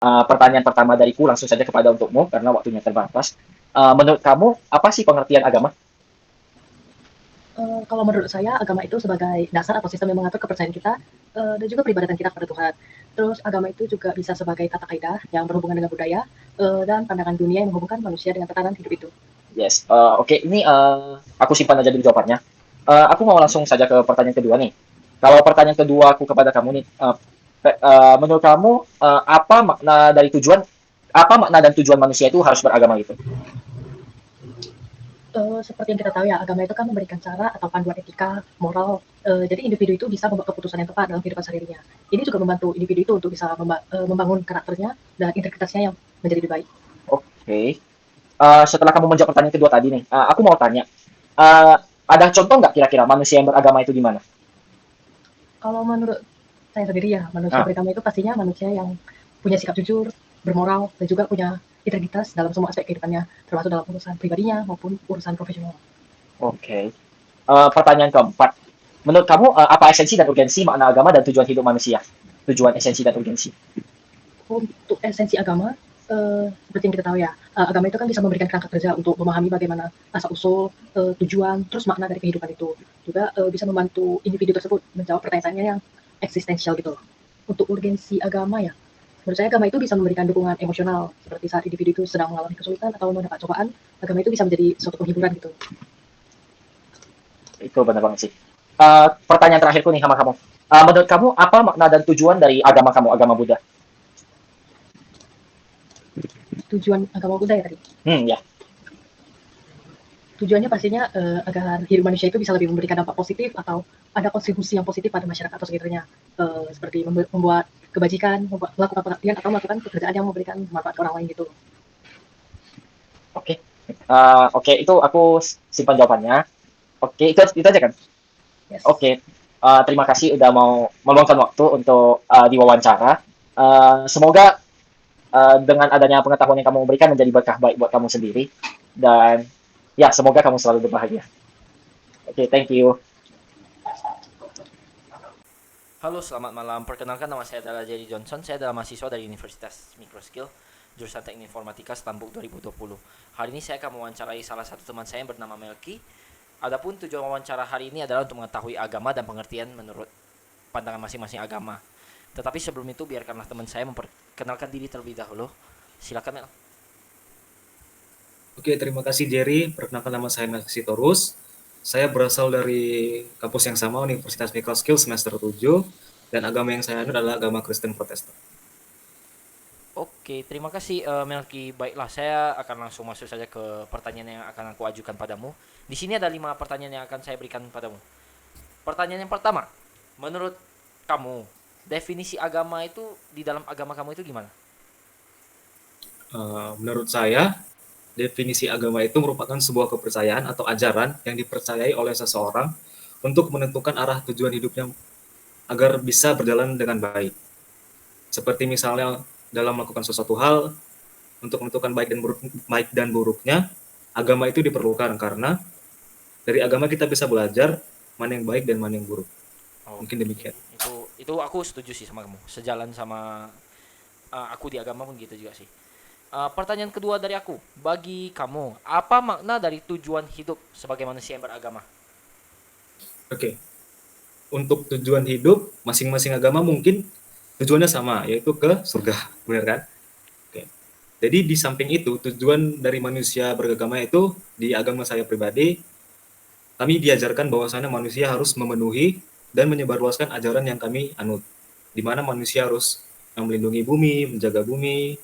Pertanyaan pertama dariku langsung saja kepada untukmu karena waktunya terbatas. Menurut kamu apa sih pengertian agama? Kalau menurut saya agama itu sebagai dasar atau sistem yang mengatur kepercayaan kita dan juga peribadatan kita kepada Tuhan. Terus agama itu juga bisa sebagai tata kaidah yang berhubungan dengan budaya dan pandangan dunia yang menghubungkan manusia dengan tatanan hidup itu. Yes. Oke, ini aku simpan aja dulu jawabannya. Aku mau langsung saja ke pertanyaan kedua nih. Kalau pertanyaan kedua aku kepada kamu nih, menurut kamu apa makna dari tujuan, apa makna dan tujuan manusia itu harus beragama gitu? Seperti yang kita tahu ya, agama itu kan memberikan cara atau panduan etika, moral. Jadi individu itu bisa membuat keputusan yang tepat dalam kehidupan sehari-harinya. Ini juga membantu individu itu untuk bisa membangun karakternya dan integritasnya yang menjadi lebih baik. Oke. Setelah kamu menjawab pertanyaan kedua tadi nih, aku mau tanya, uh, ada contoh nggak kira-kira manusia yang beragama itu di mana? Kalau menurut saya sendiri ya, manusia Ah, beragama itu pastinya manusia yang punya sikap jujur, bermoral, dan juga punya integritas dalam semua aspek kehidupannya, termasuk dalam urusan pribadinya maupun urusan profesional. oke. Pertanyaan keempat, menurut kamu apa esensi dan urgensi makna agama dan tujuan hidup manusia? Tujuan, esensi, dan urgensi. Untuk esensi agama, seperti yang kita tahu ya, agama itu kan bisa memberikan kerangka kerja untuk memahami bagaimana asal-usul, tujuan, terus makna dari kehidupan itu. Juga bisa membantu individu tersebut menjawab pertanyaannya yang eksistensial gitu. Untuk urgensi agama ya, menurut saya agama itu bisa memberikan dukungan emosional, seperti saat individu itu sedang mengalami kesulitan atau mendapat cobaan, agama itu bisa menjadi suatu penghiburan gitu. Itu benar banget sih. Pertanyaan terakhirku nih sama kamu. Menurut kamu apa makna dan tujuan dari agama kamu, agama Buddha? Tujuan agama Buddha ya tadi. Ya. Tujuannya pastinya agar hidup manusia itu bisa lebih memberikan dampak positif atau ada kontribusi yang positif pada masyarakat atau sekitarnya. Seperti membuat kebajikan, melakukan pengabdian atau melakukan pekerjaan yang memberikan manfaat ke orang lain gitu. Oke. Oke, itu aku simpan jawabannya. Oke, itu aja kan? Yes. Oke. Terima kasih udah mau meluangkan waktu untuk diwawancara. Semoga dengan adanya pengetahuan yang kamu berikan menjadi berkah baik buat kamu sendiri. Dan ya, semoga kamu selalu berbahagia. Oke, thank you. Halo, selamat malam. Perkenalkan, nama saya adalah Jerry Johnson. Saya adalah mahasiswa dari Universitas Microskill, jurusan Teknik Informatika Stambuk 2020. Hari ini saya akan mewawancarai salah satu teman saya yang bernama Melki. Adapun tujuan wawancara hari ini adalah untuk mengetahui agama dan pengertian menurut pandangan masing-masing agama. Tetapi sebelum itu, biarkanlah teman saya memperkenalkan diri terlebih dahulu. Silakan, Mel. Oke, terima kasih Jerry. Perkenalkan nama saya Melki Torus. Saya berasal dari kampus yang sama, Universitas Microskill semester 7, dan agama yang saya anut adalah agama Kristen Protestan. Oke, terima kasih Melki. Baiklah, saya akan langsung masuk saja ke pertanyaan yang akan aku ajukan padamu. Di sini ada 5 pertanyaan yang akan saya berikan padamu. Pertanyaan yang pertama, menurut kamu, definisi agama itu di dalam agama kamu itu gimana? Menurut saya, definisi agama itu merupakan sebuah kepercayaan atau ajaran yang dipercayai oleh seseorang untuk menentukan arah tujuan hidupnya agar bisa berjalan dengan baik. Seperti misalnya dalam melakukan sesuatu hal, untuk menentukan baik dan buruknya, agama itu diperlukan karena dari agama kita bisa belajar mana yang baik dan mana yang buruk. Mungkin Oke, demikian. itu aku setuju sih sama kamu. Sejalan sama aku di agama pun gitu juga sih. Pertanyaan kedua dari aku, bagi kamu, apa makna dari tujuan hidup sebagai manusia yang beragama? Oke, untuk tujuan hidup masing-masing agama mungkin tujuannya sama, yaitu ke surga, benar kan? Oke. Jadi di samping itu tujuan dari manusia beragama itu di agama saya pribadi kami diajarkan bahwasannya manusia harus memenuhi dan menyebarluaskan ajaran yang kami anut, di mana manusia harus melindungi bumi, menjaga bumi,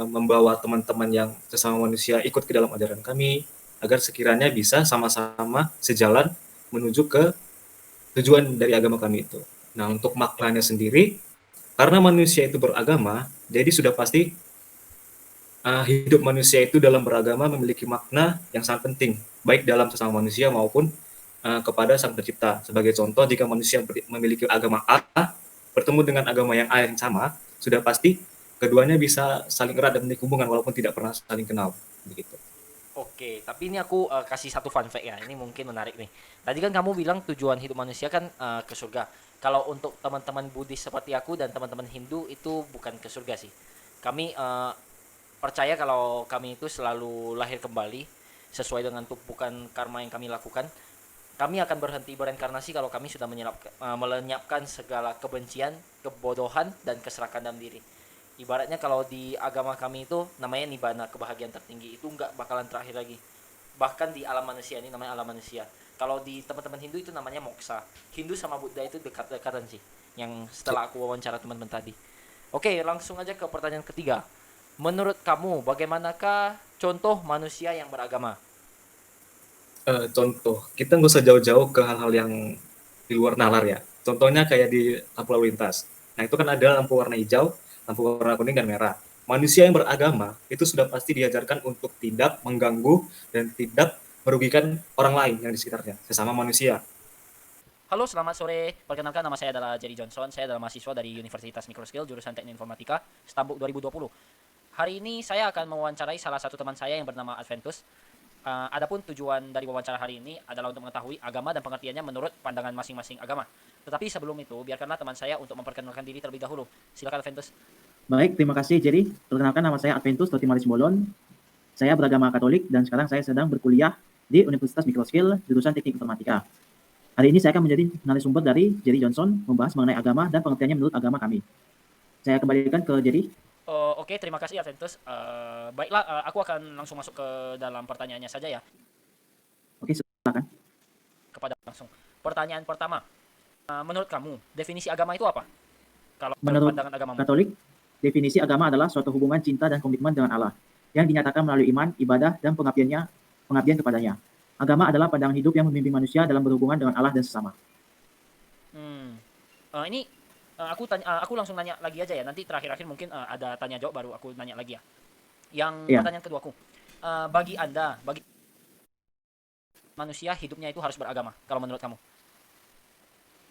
membawa teman-teman yang sesama manusia ikut ke dalam ajaran kami, agar sekiranya bisa sama-sama sejalan menuju ke tujuan dari agama kami itu. Nah, untuk maknanya sendiri, karena manusia itu beragama, jadi sudah pasti hidup manusia itu dalam beragama memiliki makna yang sangat penting, baik dalam sesama manusia maupun kepada Sang Pencipta. Sebagai contoh, jika manusia memiliki agama A, bertemu dengan agama yang A yang sama, sudah pasti keduanya bisa saling erat dan memiliki hubungan walaupun tidak pernah saling kenal. Begitu. Oke, tapi ini aku kasih satu fun fact ya. Ini mungkin menarik nih. Tadi kan kamu bilang tujuan hidup manusia kan ke surga. Kalau untuk teman-teman Buddhis seperti aku dan teman-teman Hindu itu bukan ke surga sih. Kami percaya kalau kami itu selalu lahir kembali sesuai dengan tumpukan karma yang kami lakukan. Kami akan berhenti berinkarnasi kalau kami sudah melenyapkan segala kebencian, kebodohan, dan keserakahan dalam diri. Ibaratnya kalau di agama kami itu namanya nibana, kebahagiaan tertinggi, itu nggak bakalan terakhir lagi. Bahkan di alam manusia, ini namanya alam manusia. Kalau di teman-teman Hindu itu namanya moksa. Hindu sama Buddha itu dekat-dekatan sih. Yang setelah aku wawancara teman-teman tadi. Oke, langsung aja ke pertanyaan ketiga. Menurut kamu, bagaimanakah contoh manusia yang beragama? Contoh, kita nggak usah jauh-jauh ke hal-hal yang di luar nalar ya. Contohnya kayak di lampu lalu lintas. Nah, itu kan ada lampu warna hijau, lampu warna kuning, dan merah. Manusia yang beragama itu sudah pasti diajarkan untuk tidak mengganggu dan tidak merugikan orang lain yang di sekitarnya, sesama manusia. Halo, selamat sore. Perkenalkan, nama saya adalah Jerry Johnson. Saya adalah mahasiswa dari Universitas Microskill, jurusan Teknik Informatika, Stambuk 2020. Hari ini saya akan mewawancarai salah satu teman saya yang bernama Adventus. Adapun tujuan dari wawancara hari ini adalah untuk mengetahui agama dan pengertiannya menurut pandangan masing-masing agama. Tetapi sebelum itu, biarkanlah teman saya untuk memperkenalkan diri terlebih dahulu. Silakan Adventus. Baik, terima kasih Jerry. Perkenalkan, nama saya Adventus Totimaris Bolon. Saya beragama Katolik dan sekarang saya sedang berkuliah di Universitas Microskill, jurusan Teknik Informatika. Hari ini saya akan menjadi narasumber dari Jerry Johnson, membahas mengenai agama dan pengertiannya menurut agama kami. Saya kembalikan ke Jerry. Oke, terima kasih Adventus. Baiklah, aku akan langsung masuk ke dalam pertanyaannya saja ya. Oke, silakan. Kepada langsung. Pertanyaan pertama. Menurut kamu, definisi agama itu apa? Kalau Menurut pandangan agamamu. Katolik, definisi agama adalah suatu hubungan cinta dan komitmen dengan Allah yang dinyatakan melalui iman, ibadah, dan pengabdian kepadanya. Agama adalah pandangan hidup yang membimbing manusia dalam berhubungan dengan Allah dan sesama. Ini aku langsung nanya lagi aja ya. Nanti terakhir-akhir mungkin ada tanya jawab baru aku nanya lagi ya. Yang Iya. pertanyaan kedua aku. Bagi manusia hidupnya itu harus beragama kalau menurut kamu.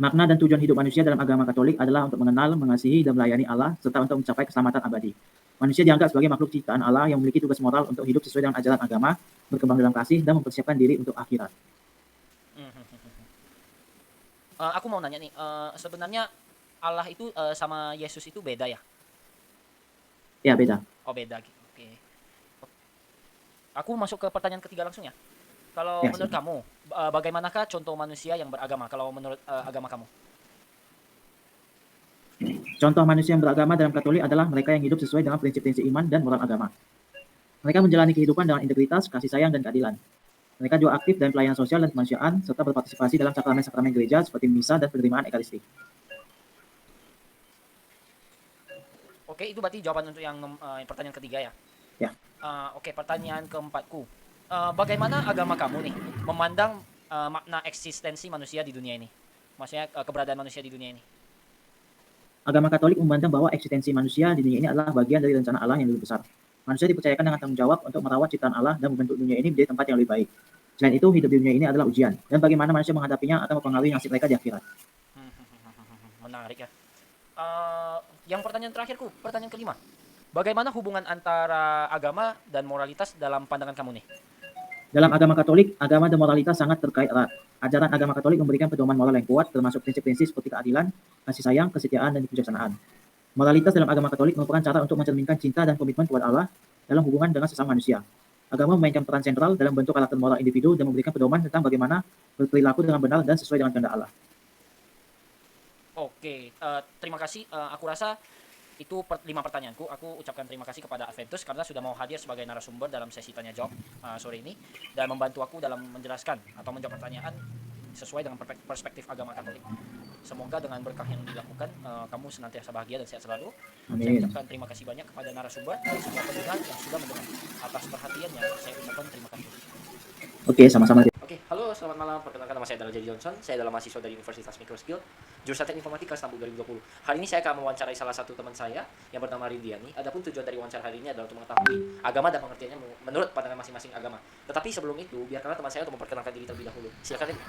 Makna dan tujuan hidup manusia dalam agama Katolik adalah untuk mengenal, mengasihi, dan melayani Allah, serta untuk mencapai keselamatan abadi. Manusia dianggap sebagai makhluk ciptaan Allah yang memiliki tugas moral untuk hidup sesuai dengan ajaran agama, berkembang dalam kasih, dan mempersiapkan diri untuk akhirat. Aku mau nanya nih, sebenarnya Allah itu sama Yesus itu beda ya? Ya, beda. Oh beda gitu. Oke. Aku masuk ke pertanyaan ketiga langsung ya. Kalau Ya, menurut kamu, bagaimanakah contoh manusia yang beragama kalau menurut agama kamu? Contoh manusia yang beragama dalam Katolik adalah mereka yang hidup sesuai dengan prinsip-prinsip iman dan moral agama. Mereka menjalani kehidupan dengan integritas, kasih sayang, dan keadilan. Mereka juga aktif dalam pelayanan sosial dan kemanusiaan, serta berpartisipasi dalam sakramen-sakramen gereja seperti misa dan penerimaan ekaristi. Oke, itu berarti jawaban untuk yang pertanyaan ketiga ya? Ya. Oke, pertanyaan keempatku. Bagaimana agama kamu nih memandang makna eksistensi manusia di dunia ini? Maksudnya keberadaan manusia di dunia ini. Agama Katolik memandang bahwa eksistensi manusia di dunia ini adalah bagian dari rencana Allah yang lebih besar. Manusia dipercayakan dengan tanggung jawab untuk merawat ciptaan Allah dan membentuk dunia ini menjadi tempat yang lebih baik. Selain itu, hidup di dunia ini adalah ujian, dan bagaimana manusia menghadapinya akan mempengaruhi nasib mereka di akhirat. Menarik ya. Yang pertanyaan terakhirku, pertanyaan kelima. Bagaimana hubungan antara agama dan moralitas dalam pandangan kamu nih? Dalam agama Katolik, agama dan moralitas sangat terkait erat. Ajaran agama Katolik memberikan pedoman moral yang kuat, termasuk prinsip-prinsip seperti keadilan, kasih sayang, kesetiaan, dan kebijaksanaan. Moralitas dalam agama Katolik merupakan cara untuk mencerminkan cinta dan komitmen kepada Allah dalam hubungan dengan sesama manusia. Agama memainkan peran sentral dalam bentuk karakter moral individu dan memberikan pedoman tentang bagaimana berperilaku dengan benar dan sesuai dengan kehendak Allah. Oke, terima kasih. Aku rasa itu 5 pertanyaanku. Aku ucapkan terima kasih kepada Adventus karena sudah mau hadir sebagai narasumber dalam sesi tanya jawab sore ini dan membantu aku dalam menjelaskan atau menjawab pertanyaan sesuai dengan perspektif agama Katolik. Semoga dengan berkah yang dilakukan kamu senantiasa bahagia dan sehat selalu. Saya Amin. ucapkan terima kasih banyak kepada narasumber dan semua pendengar yang sudah mendengar. Atas perhatiannya saya ucapkan terima kasih. Oke, sama-sama. Oke, halo, selamat malam. Perkenalkan, nama saya adalah Jerry Johnson. Saya adalah mahasiswa dari Universitas Microskill, jurusan Teknik Informatika, Stambuk 2020. Hari ini saya akan mewawancarai salah satu teman saya yang bernama Rindiani. Adapun tujuan dari wawancara hari ini adalah untuk mengetahui agama dan pengertiannya menurut pandangan masing-masing agama. Tetapi sebelum itu, biarkanlah teman saya untuk memperkenalkan diri terlebih dahulu. Silakan, Rin.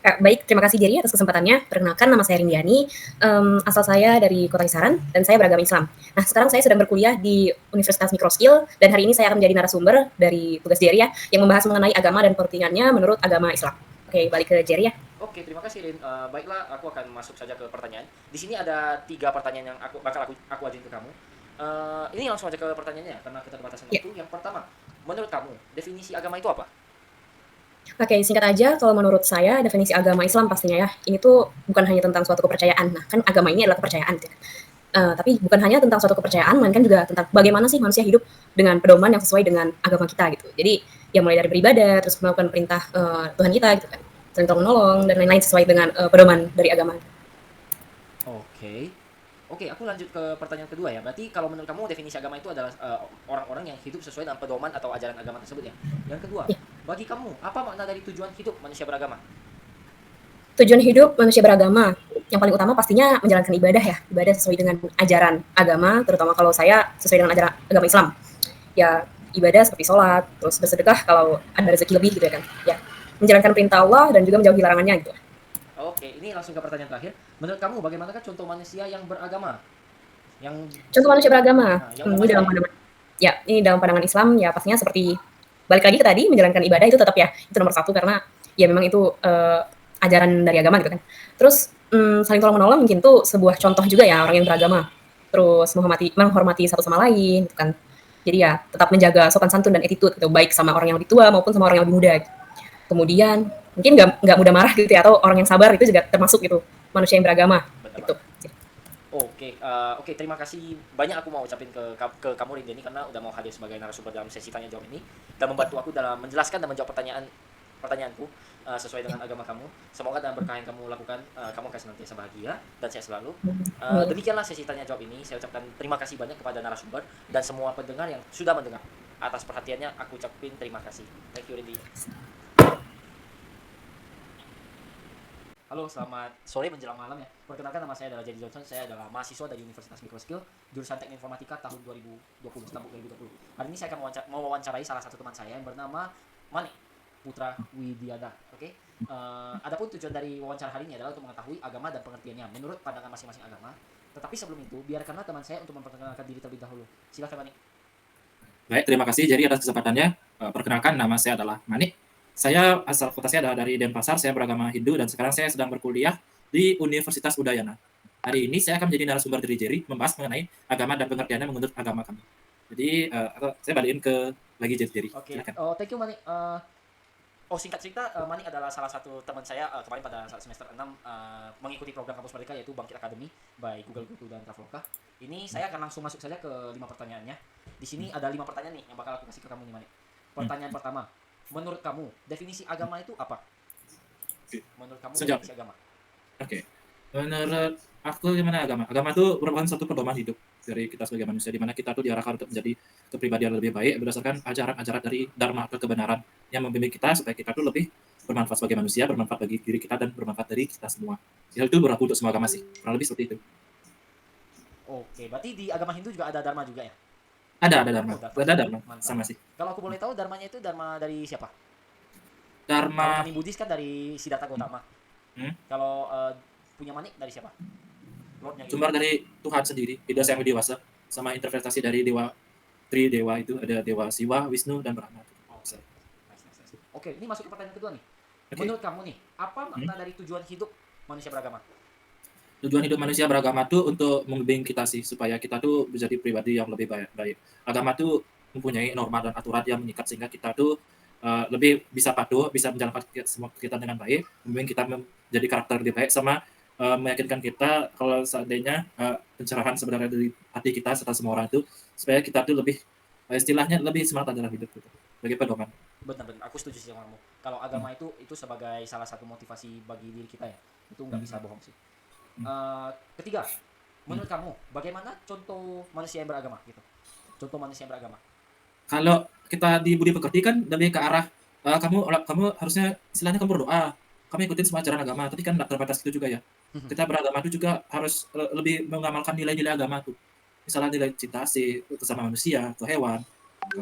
Baik, terima kasih Jerry atas kesempatannya. Perkenalkan, nama saya Rindiani. Asal saya dari Kota Kisaran dan saya beragama Islam. Nah, sekarang saya sedang berkuliah di Universitas Microskill dan hari ini saya akan menjadi narasumber dari tugas Jerry ya, yang membahas mengenai agama dan pengertiannya menurut agama Islam. Oke, balik ke Jerry ya. Oke, terima kasih, Rin. Baiklah, aku akan masuk saja ke pertanyaan. Di sini ada 3 pertanyaan yang bakal aku ajuin ke kamu. Ini langsung aja ke pertanyaannya karena keterbatasan Ya. waktu. Yang pertama, menurut kamu definisi agama itu apa? Oke, singkat aja, kalau menurut saya definisi agama Islam pastinya ya, ini tuh bukan hanya tentang suatu kepercayaan. Nah, kan agama ini adalah kepercayaan, gitu. Tapi bukan hanya tentang suatu kepercayaan, melainkan juga tentang bagaimana sih manusia hidup dengan pedoman yang sesuai dengan agama kita gitu. Jadi ya mulai dari beribadah, terus melakukan perintah Tuhan kita gitu kan, saling tolong menolong dan lain-lain sesuai dengan pedoman dari agama. Oke. Oke, aku lanjut ke pertanyaan kedua ya. Berarti kalau menurut kamu definisi agama itu adalah orang-orang yang hidup sesuai dengan pedoman atau ajaran agama tersebut ya. Yang kedua, Ya. bagi kamu apa makna dari tujuan hidup manusia beragama? Tujuan hidup manusia beragama, yang paling utama pastinya menjalankan ibadah ya, ibadah sesuai dengan ajaran agama, terutama kalau saya sesuai dengan ajaran agama Islam. Ya, ibadah seperti sholat, terus bersedekah kalau ada rezeki lebih gitu ya kan. Ya, menjalankan perintah Allah dan juga menjauhi larangannya gitu. Oke, ini langsung ke pertanyaan terakhir. Menurut kamu bagaimanakah contoh manusia yang beragama? Yang Contoh manusia beragama, Nah, yang ini utamanya dalam pandangan ya, ini dalam pandangan Islam ya pastinya seperti balik lagi ke tadi menjalankan ibadah itu tetap ya, itu nomor satu karena ya memang itu ajaran dari agama gitu kan. Terus saling tolong menolong mungkin tuh sebuah contoh juga ya orang yang beragama. Terus menghormati satu sama lain gitu kan. Jadi ya tetap menjaga sopan santun dan attitude gitu, baik sama orang yang lebih tua maupun sama orang yang lebih muda. Gitu. Kemudian mungkin nggak mudah marah gitu ya, atau orang yang sabar itu juga termasuk gitu manusia yang beragama benar gitu. banget. Oke, terima kasih banyak aku mau ucapin ke kamu Rindiani karena udah mau hadir sebagai narasumber dalam sesi tanya jawab ini dan membantu aku dalam menjelaskan dan menjawab pertanyaanku sesuai dengan agama kamu. Semoga dalam berkah yang kamu lakukan kamu akan senantiasa bahagia dan sehat selalu. Demikianlah sesi tanya jawab ini. Saya ucapkan terima kasih banyak kepada narasumber dan semua pendengar yang sudah mendengar. Atas perhatiannya aku ucapin terima kasih. Thank you Rindi. Halo, selamat sore menjelang malam ya. Perkenalkan nama saya adalah Jerry Johnson. Saya adalah mahasiswa dari Universitas Microskill, jurusan Teknik Informatika tahun 2020, Stambuk 2020. Hari ini saya akan mewawancarai salah satu teman saya yang bernama Manik Putra Widiana. Oke. Adapun tujuan dari wawancara hari ini adalah untuk mengetahui agama dan pengertiannya menurut pandangan masing-masing agama. Tetapi sebelum itu, biarkanlah teman saya untuk memperkenalkan diri terlebih dahulu. Silakan Manik. Baik, terima kasih Jerry atas kesempatannya. Perkenalkan, nama saya adalah Manik. Saya asal kota saya adalah dari Denpasar, saya beragama Hindu dan sekarang saya sedang berkuliah di Universitas Udayana. Hari ini saya akan menjadi narasumber dari Jerry membahas mengenai agama dan pengertiannya menurut agama kami. Jadi saya balikin ke lagi Jerry. Oke. Silakan. Thank you Manik. Singkat cerita, Manik adalah salah satu teman saya kemarin pada saat semester 6 mengikuti program Kampus Merdeka yaitu Bangkit Academy by Google Guru dan Traveloka. Ini saya akan langsung masuk saja ke 5 pertanyaannya. Di sini ada 5 pertanyaan nih yang bakal aku kasih ke kamu nih Manik. Pertanyaan pertama, menurut kamu definisi agama itu apa? Oke. Menurut kamu Sejauh- definisi agama? Oke. Menurut aku gimana agama? Agama itu merupakan satu pedoman hidup dari kita sebagai manusia di mana kita tuh diarahkan untuk menjadi kepribadian lebih baik berdasarkan ajaran-ajaran dari dharma atau kebenaran yang membimbing kita supaya kita tuh lebih bermanfaat sebagai manusia, bermanfaat bagi diri kita dan bermanfaat dari kita semua. Hal itu berlaku untuk semua agama sih. Kurang lebih seperti itu. Oke, berarti di agama Hindu juga ada dharma juga ya? Ada dharma. Oh, Ada dharma Mantap. sama sih. Kalau aku boleh tahu dharmanya itu dharma dari siapa? Kalau Dharma kami Buddhis kan dari Siddhartha Gautama. Kalau punya Manik dari siapa? Lordnya gitu. sumber dari Tuhan sendiri, Ida Sang Dewasa, sama interpretasi dari dewa Dewa itu ada Dewa Siwa, Wisnu dan Brahma. Nice. Oke, ini masuk ke pertanyaan kedua nih. Oke. Menurut kamu nih, apa makna dari tujuan hidup manusia beragama? Tujuan hidup manusia beragama tuh untuk membimbing kita sih supaya kita tuh menjadi pribadi yang lebih baik. Agama tuh mempunyai norma dan aturan yang mengikat sehingga kita tuh lebih bisa patuh, bisa menjalankan semua kegiatan dengan baik, membimbing kita menjadi karakter lebih baik sama meyakinkan kita kalau seandainya pencerahan sebenarnya dari hati kita serta semua orang itu supaya kita tuh lebih istilahnya lebih semangat dalam hidup gitu. Sebagai pedoman. Benar-benar, aku setuju sih sama kamu. Kalau agama itu sebagai salah satu motivasi bagi diri kita ya, itu nggak bisa bohong sih. Ketiga, menurut kamu bagaimana contoh manusia yang beragama gitu? Contoh manusia yang beragama. Kalau kita di budi pekerti kan lebih ke arah kamu harusnya istilahnya kamu berdoa, kamu ikutin semua ajaran agama, tapi kan nggak terbatas itu juga ya. Kita beragama itu juga harus lebih mengamalkan nilai-nilai agama tuh. Misalnya nilai cinta kasih ke sama manusia, ke hewan, ke